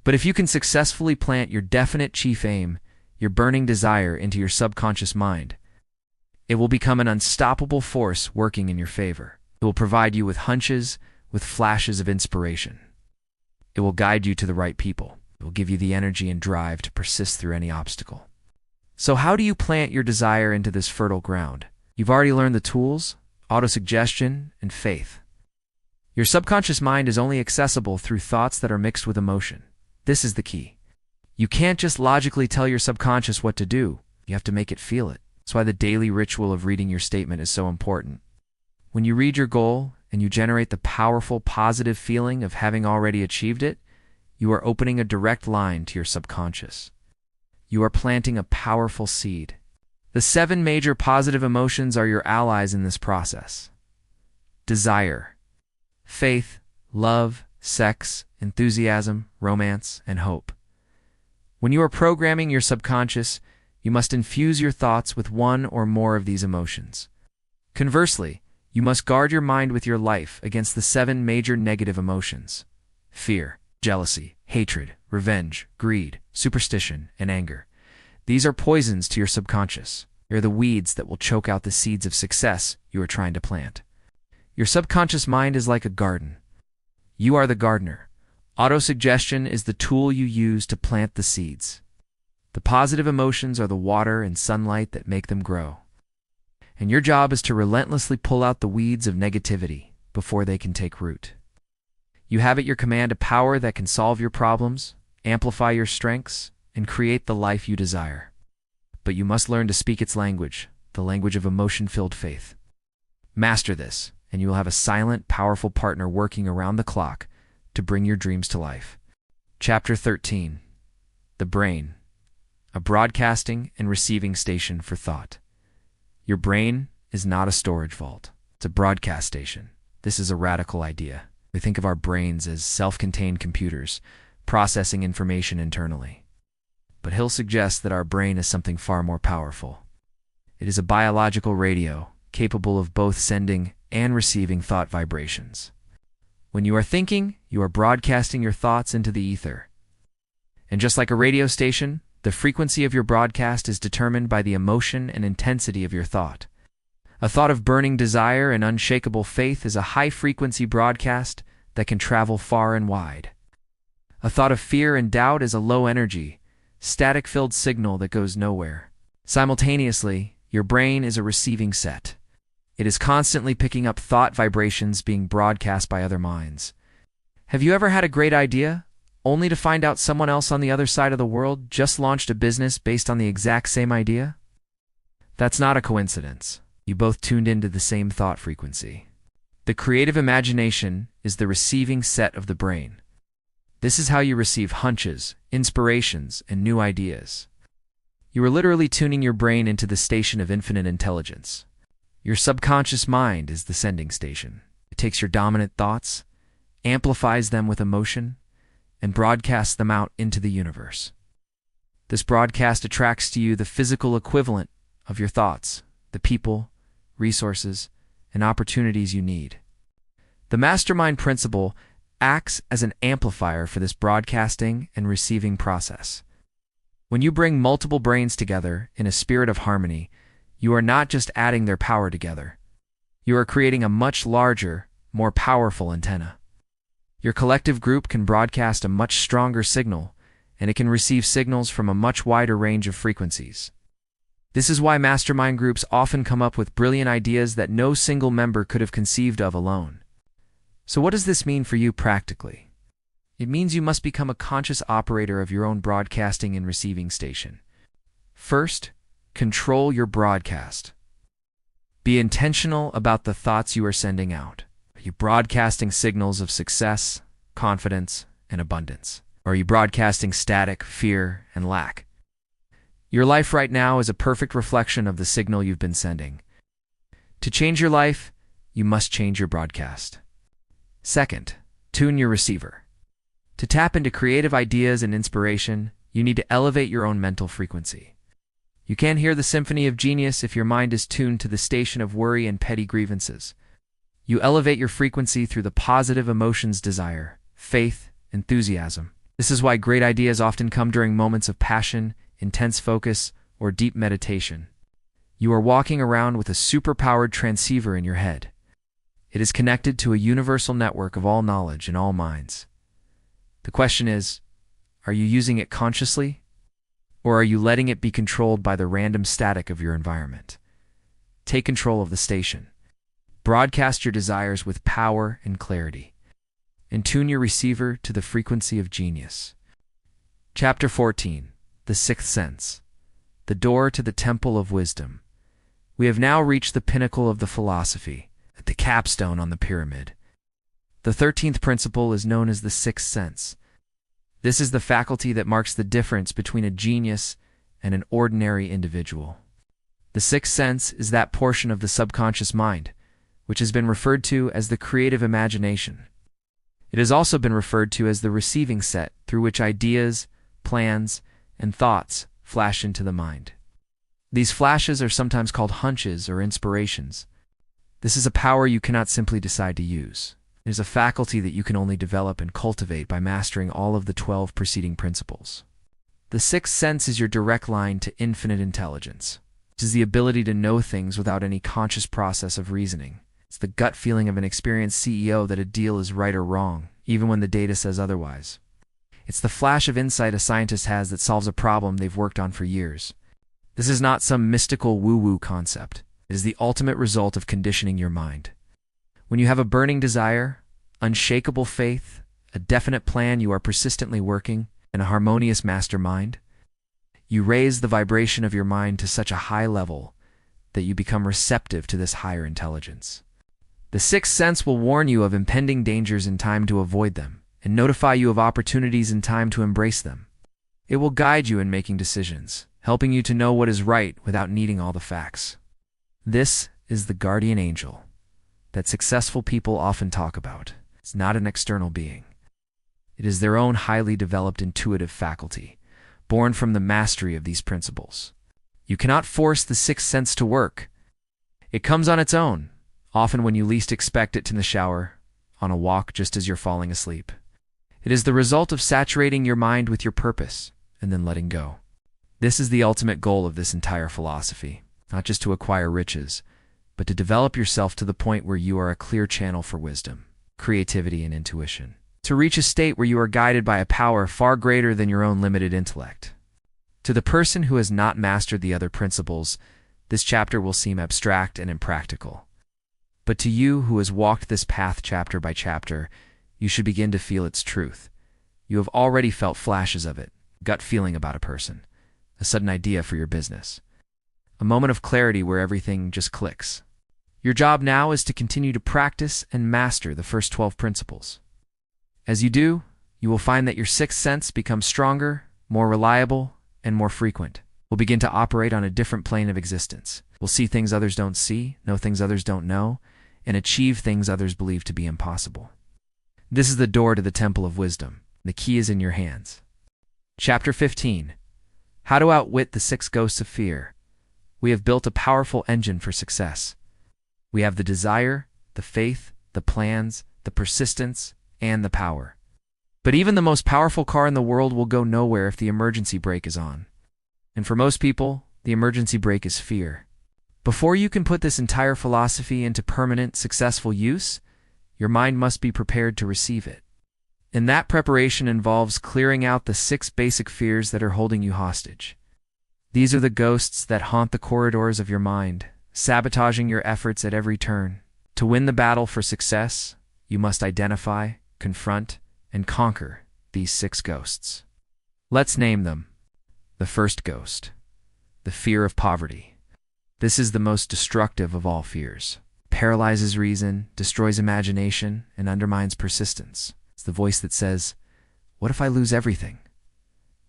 But if you can successfully plant your definite chief aim, your burning desire into your subconscious mind, it will become an unstoppable force working in your favor. It will provide you with hunches, with flashes of inspiration. It will guide you to the right people. It will give you the energy and drive to persist through any obstacle. So how do you plant your desire into this fertile ground? You've already learned the tools, autosuggestion, and faith. Your subconscious mind is only accessible through thoughts that are mixed with emotion. This is the key. You can't just logically tell your subconscious what to do. You have to make it feel it. That's why the daily ritual of reading your statement is so important. When you read your goal and you generate the powerful, positive feeling of having already achieved it, you are opening a direct line to your subconscious. You are planting a powerful seed. The 7 major positive emotions are your allies in this process. Desire, faith, love, sex, enthusiasm, romance, and hope. When you are programming your subconscious, you must infuse your thoughts with one or more of these emotions. Conversely, you must guard your mind with your life against the 7 major negative emotions: fear, jealousy, hatred, revenge, greed, superstition, and anger. These are poisons to your subconscious. They're the weeds that will choke out the seeds of success you are trying to plant. Your subconscious mind is like a garden. You are the gardener. Autosuggestion is the tool you use to plant the seeds. The positive emotions are the water and sunlight that make them grow. And your job is to relentlessly pull out the weeds of negativity before they can take root. You have at your command a power that can solve your problems, amplify your strengths, and create the life you desire. But you must learn to speak its language, the language of emotion-filled faith. Master this, and you will have a silent, powerful partner working around the clock to bring your dreams to life. Chapter 13. The Brain, a broadcasting and receiving station for thought. Your brain is not a storage vault. It's a broadcast station. This is a radical idea. We think of our brains as self-contained computers, processing information internally. But Hill suggests that our brain is something far more powerful. It is a biological radio, capable of both sending and receiving thought vibrations. When you are thinking, you are broadcasting your thoughts into the ether. And just like a radio station, the frequency of your broadcast is determined by the emotion and intensity of your thought. A thought of burning desire and unshakable faith is a high-frequency broadcast that can travel far and wide. A thought of fear and doubt is a low-energy, static-filled signal that goes nowhere. Simultaneously, your brain is a receiving set. It is constantly picking up thought vibrations being broadcast by other minds. Have you ever had a great idea, only to find out someone else on the other side of the world just launched a business based on the exact same idea? That's not a coincidence. You both tuned into the same thought frequency. The creative imagination is the receiving set of the brain. This is how you receive hunches, inspirations, and new ideas. You are literally tuning your brain into the station of infinite intelligence. Your subconscious mind is the sending station. It takes your dominant thoughts, amplifies them with emotion, and broadcasts them out into the universe. This broadcast attracts to you the physical equivalent of your thoughts, the people, resources, and opportunities you need. The mastermind principle acts as an amplifier for this broadcasting and receiving process. When you bring multiple brains together in a spirit of harmony, you are not just adding their power together. You are creating a much larger, more powerful antenna. Your collective group can broadcast a much stronger signal, and it can receive signals from a much wider range of frequencies. This is why mastermind groups often come up with brilliant ideas that no single member could have conceived of alone. So what does this mean for you practically? It means you must become a conscious operator of your own broadcasting and receiving station. First, control your broadcast. Be intentional about the thoughts you are sending out. Are you broadcasting signals of success, confidence, and abundance? Or are you broadcasting static, fear, and lack? Your life right now is a perfect reflection of the signal you've been sending. To change your life, you must change your broadcast. Second, tune your receiver. To tap into creative ideas and inspiration, you need to elevate your own mental frequency. You can't hear the symphony of genius if your mind is tuned to the station of worry and petty grievances. You elevate your frequency through the positive emotions desire, faith, enthusiasm. This is why great ideas often come during moments of passion, intense focus, or deep meditation. You are walking around with a superpowered transceiver in your head. It is connected to a universal network of all knowledge in all minds. The question is, are you using it consciously? Or are you letting it be controlled by the random static of your environment? Take control of the station. Broadcast your desires with power and clarity. And tune your receiver to the frequency of genius. Chapter 14. The Sixth Sense. The Door to the Temple of Wisdom. We have now reached the pinnacle of the philosophy, at the capstone on the pyramid. The 13th principle is known as the Sixth Sense. This is the faculty that marks the difference between a genius and an ordinary individual. The Sixth Sense is that portion of the subconscious mind, which has been referred to as the creative imagination. It has also been referred to as the receiving set through which ideas, plans, and thoughts flash into the mind. These flashes are sometimes called hunches or inspirations. This is a power you cannot simply decide to use. It is a faculty that you can only develop and cultivate by mastering all of the 12 preceding principles. The sixth sense is your direct line to infinite intelligence. It is the ability to know things without any conscious process of reasoning. It's the gut feeling of an experienced CEO that a deal is right or wrong, even when the data says otherwise. It's the flash of insight a scientist has that solves a problem they've worked on for years. This is not some mystical woo-woo concept. It is the ultimate result of conditioning your mind. When you have a burning desire, unshakable faith, a definite plan you are persistently working, and a harmonious mastermind. You raise the vibration of your mind to such a high level that you become receptive to this higher intelligence. The sixth sense will warn you of impending dangers in time to avoid them, and notify you of opportunities in time to embrace them. It will guide you in making decisions, helping you to know what is right without needing all the facts. This is the guardian angel that successful people often talk about. It's not an external being. It is their own highly developed intuitive faculty, born from the mastery of these principles. You cannot force the sixth sense to work. It comes on its own, often when you least expect it, in the shower, on a walk just as you're falling asleep. It is the result of saturating your mind with your purpose and then letting go. This is the ultimate goal of this entire philosophy, not just to acquire riches, but to develop yourself to the point where you are a clear channel for wisdom, creativity, and intuition. To reach a state where you are guided by a power far greater than your own limited intellect. To the person who has not mastered the other principles, this chapter will seem abstract and impractical. But to you who has walked this path chapter by chapter, you should begin to feel its truth. You have already felt flashes of it, gut feeling about a person, a sudden idea for your business, a moment of clarity where everything just clicks. Your job now is to continue to practice and master the first 12 principles. As you do, you will find that your sixth sense becomes stronger, more reliable, and more frequent. We'll begin to operate on a different plane of existence. We'll see things others don't see, know things others don't know, and achieve things others believe to be impossible. This is the door to the temple of wisdom. The key is in your hands. Chapter 15. How to outwit the 6 ghosts of fear. We have built a powerful engine for success. We have the desire, the faith, the plans, the persistence, and the power. But even the most powerful car in the world will go nowhere if the emergency brake is on. And for most people, the emergency brake is fear. Before you can put this entire philosophy into permanent, successful use, your mind must be prepared to receive it. And that preparation involves clearing out the 6 basic fears that are holding you hostage. These are the ghosts that haunt the corridors of your mind, sabotaging your efforts at every turn. To win the battle for success, you must identify, confront, and conquer these 6 ghosts. Let's name them. The first ghost, the fear of poverty. This is the most destructive of all fears. It paralyzes reason, destroys imagination, and undermines persistence. It's the voice that says, "What if I lose everything?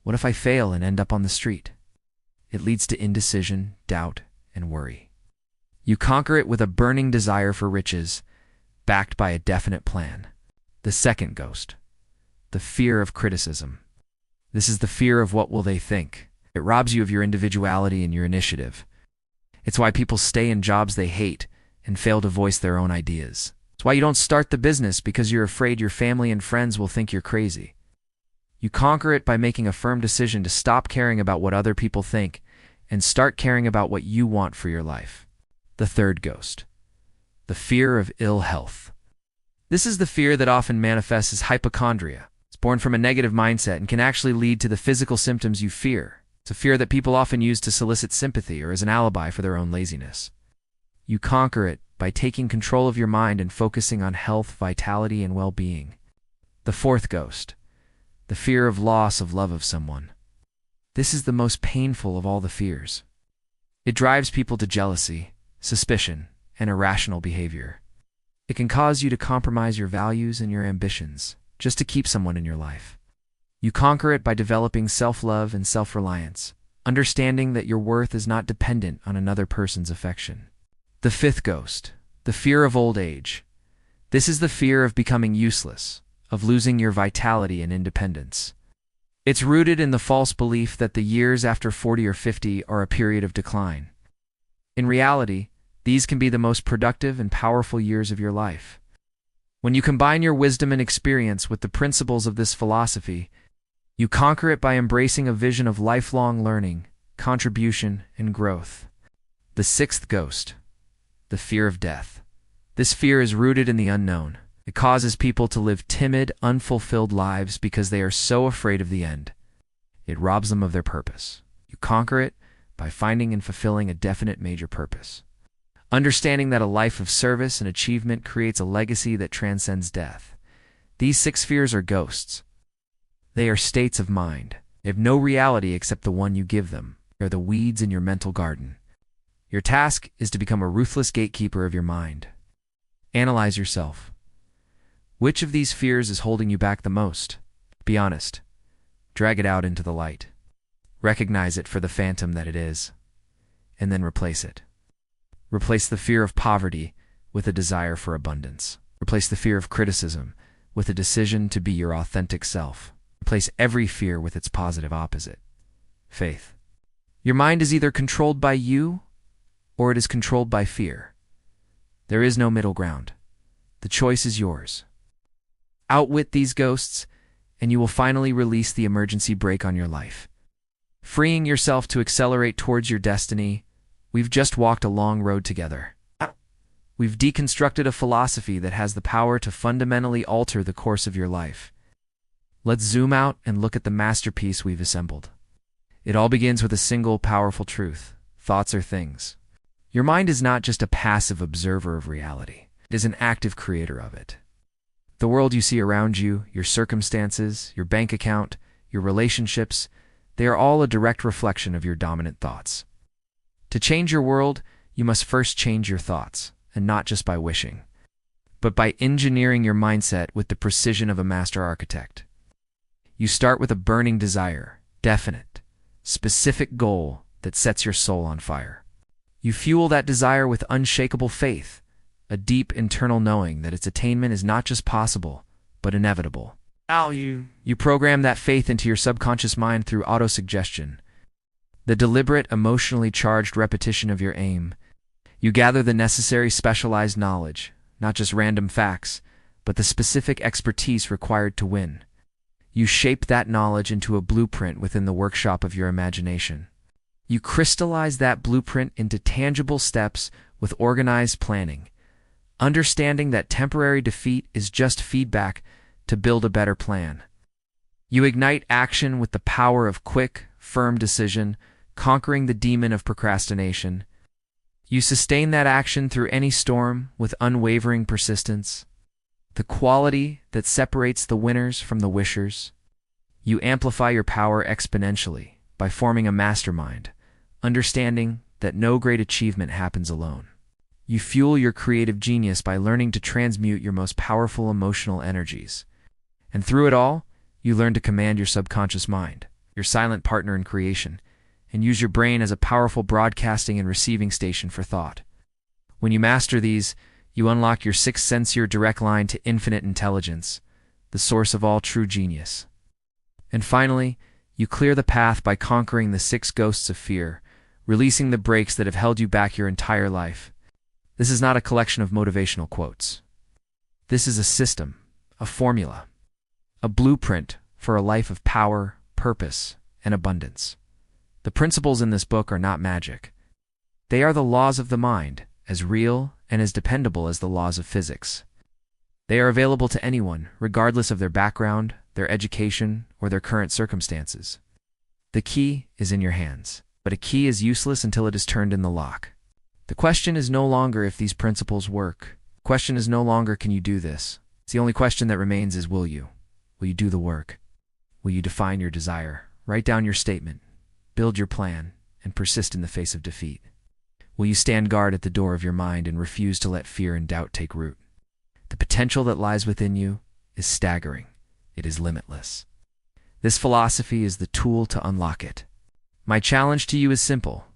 What if I fail and end up on the street?" It leads to indecision, doubt, and worry. You conquer it with a burning desire for riches, backed by a definite plan. The second ghost, the fear of criticism. This is the fear of what will they think. It robs you of your individuality and your initiative. It's why people stay in jobs they hate and fail to voice their own ideas. It's why you don't start the business, because you're afraid your family and friends will think you're crazy. You conquer it by making a firm decision to stop caring about what other people think and start caring about what you want for your life. The third ghost, the fear of ill health. This is the fear that often manifests as hypochondria. It's born from a negative mindset and can actually lead to the physical symptoms you fear. It's a fear that people often use to solicit sympathy or as an alibi for their own laziness. You conquer it by taking control of your mind and focusing on health, vitality, and well-being. The fourth ghost, the fear of loss of love of someone. This is the most painful of all the fears. It drives people to jealousy, suspicion, and irrational behavior. It can cause you to compromise your values and your ambitions just to keep someone in your life. You conquer it by developing self-love and self-reliance, understanding that your worth is not dependent on another person's affection. The fifth ghost, the fear of old age. This is the fear of becoming useless, of losing your vitality and independence. It's rooted in the false belief that the years after 40 or 50 are a period of decline. In reality, these can be the most productive and powerful years of your life. When you combine your wisdom and experience with the principles of this philosophy, you conquer it by embracing a vision of lifelong learning, contribution, and growth. The sixth ghost, the fear of death. This fear is rooted in the unknown. It causes people to live timid, unfulfilled lives because they are so afraid of the end. It robs them of their purpose. You conquer it by finding and fulfilling a definite major purpose. Understanding that a life of service and achievement creates a legacy that transcends death. These 6 fears are ghosts. They are states of mind. They have no reality except the one you give them. They are the weeds in your mental garden. Your task is to become a ruthless gatekeeper of your mind. Analyze yourself. Which of these fears is holding you back the most? Be honest. Drag it out into the light. Recognize it for the phantom that it is, and then replace it. Replace the fear of poverty with a desire for abundance. Replace the fear of criticism with a decision to be your authentic self. Replace every fear with its positive opposite, faith. Your mind is either controlled by you or it is controlled by fear. There is no middle ground. The choice is yours. Outwit these ghosts, and you will finally release the emergency brake on your life. Freeing yourself to accelerate towards your destiny, we've just walked a long road together. We've deconstructed a philosophy that has the power to fundamentally alter the course of your life. Let's zoom out and look at the masterpiece we've assembled. It all begins with a single powerful truth. Thoughts are things. Your mind is not just a passive observer of reality. It is an active creator of it. The world you see around you, your circumstances, your bank account, your relationships, they are all a direct reflection of your dominant thoughts. To change your world, you must first change your thoughts, and not just by wishing, but by engineering your mindset with the precision of a master architect. You start with a burning desire, definite, specific goal that sets your soul on fire. You fuel that desire with unshakable faith, a deep internal knowing that its attainment is not just possible, but inevitable. You program that faith into your subconscious mind through autosuggestion, the deliberate, emotionally charged repetition of your aim. You gather the necessary specialized knowledge, not just random facts, but the specific expertise required to win. You shape that knowledge into a blueprint within the workshop of your imagination. You crystallize that blueprint into tangible steps with organized planning, understanding that temporary defeat is just feedback to build a better plan. You ignite action with the power of quick, firm decision, conquering the demon of procrastination. You sustain that action through any storm with unwavering persistence, the quality that separates the winners from the wishers. You amplify your power exponentially by forming a mastermind, understanding that no great achievement happens alone. You fuel your creative genius by learning to transmute your most powerful emotional energies. And through it all, you learn to command your subconscious mind, your silent partner in creation, and use your brain as a powerful broadcasting and receiving station for thought. When you master these, you unlock your sixth sense, your direct line to infinite intelligence, the source of all true genius. And finally, you clear the path by conquering the 6 ghosts of fear, releasing the brakes that have held you back your entire life. This is not a collection of motivational quotes. This is a system, a formula, a blueprint for a life of power, purpose, and abundance. The principles in this book are not magic. They are the laws of the mind, as real and as dependable as the laws of physics. They are available to anyone, regardless of their background, their education, or their current circumstances. The key is in your hands, but a key is useless until it is turned in the lock. The question is no longer if these principles work. The question is no longer, can you do this? It's the only question that remains is, will you? Will you do the work? Will you define your desire? Write down your statement, build your plan, and persist in the face of defeat. Will you stand guard at the door of your mind and refuse to let fear and doubt take root? The potential that lies within you is staggering. It is limitless. This philosophy is the tool to unlock it. My challenge to you is simple.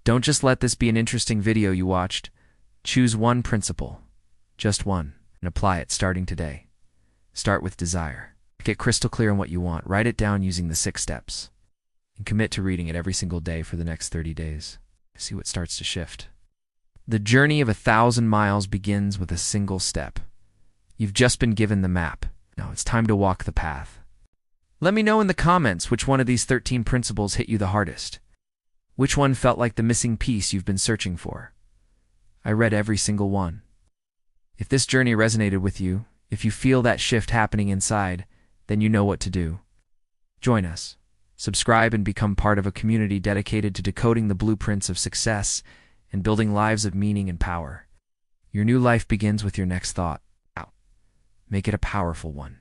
Don't just let this be an interesting video you watched. Choose one principle, just one, and apply it starting today. Start with desire. Get crystal clear on what you want. Write it down using the 6 steps. And commit to reading it every single day for the next 30 days. See what starts to shift. The journey of 1,000 miles begins with a single step. You've just been given the map. Now it's time to walk the path. Let me know in the comments which one of these 13 principles hit you the hardest. Which one felt like the missing piece you've been searching for? I read every single one. If this journey resonated with you, if you feel that shift happening inside, then you know what to do. Join us. Subscribe and become part of a community dedicated to decoding the blueprints of success and building lives of meaning and power. Your new life begins with your next thought. Make it a powerful one.